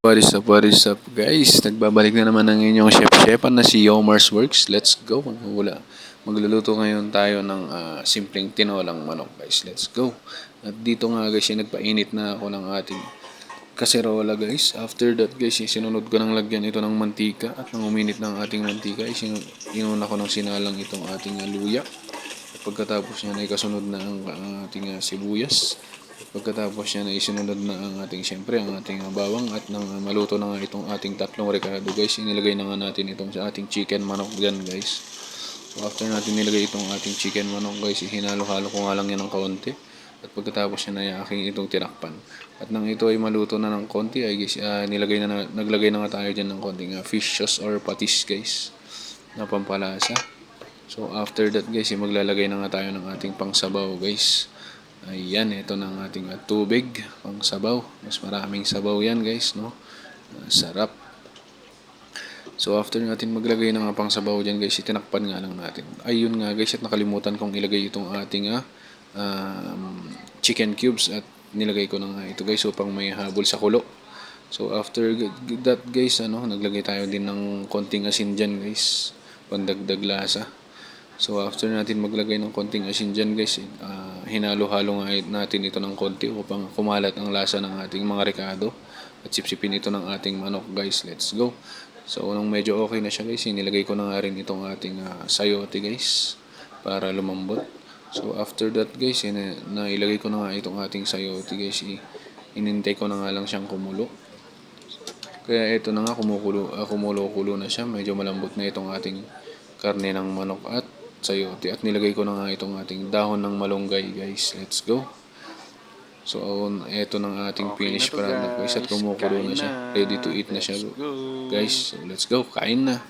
What is up guys? Nagbabalik na naman ang inyong chef-chefan na si Yomar's Works. Let's go! Magluluto ngayon tayo ng simpleng tinolang manok guys. Let's go! At dito nga guys, nagpainit na ako ng ating kaserola guys. After that guys, sinunod ko ng lagyan ito ng mantika. At nang uminit ng ating mantika, inuna ko ng sinalang itong ating luya. At pagkatapos niya ay kasunod na ang ating sibuyas. Pagkatapos niya na isinunod na ang ating siyempre ang ating bawang at nang maluto na nga itong ating tatlong rekado guys, inilagay na nga natin itong sa ating chicken manok yan guys. So after natin nilagay itong ating chicken manok guys, hinalo-halo ko nga lang yan ng kaunti. At pagkatapos niya na yung aking itong tinakpan. At nang ito ay maluto na ng konti ay guys, naglagay na nga tayo dyan ng konting fish sauce or patis guys na pampalasa. So after that guys, maglalagay na nga tayo ng ating pangsabaw guys. Ayan, ito na ang ating tubig, pang sabaw. Mas maraming sabaw yan guys, no? Sarap. So after natin maglagay ng pang sabaw dyan guys, itinakpan nga lang natin. Ayun nga guys, at nakalimutan kong ilagay itong ating chicken cubes. At nilagay ko na nga ito guys upang may habol sa kulo. So after that guys, naglagay tayo din ng konting asin dyan guys, pandagdag lasa. So after natin maglagay ng konting asin dyan guys, hinalo-halo nga natin ito ng konti upang kumalat ang lasa ng ating mga rekado. At sipsipin ito ng ating manok guys. Let's go. So nung medyo okay na siya guys, nilagay ko na nga rin itong ating sayote guys para lumambot. So after that guys, nailagay ko na nga itong ating sayote guys. Inintay ko na nga lang siyang kumulo. Kaya ito na nga, kumulo-kulo na siya. Medyo malambot na itong ating karne ng manok at sayote. At nilagay ko na nga itong ating dahon ng malunggay guys. Let's go. So eto ng ating finished product guys, at kumukulo na siya. Ready to eat na siya guys. So let's go, kain na.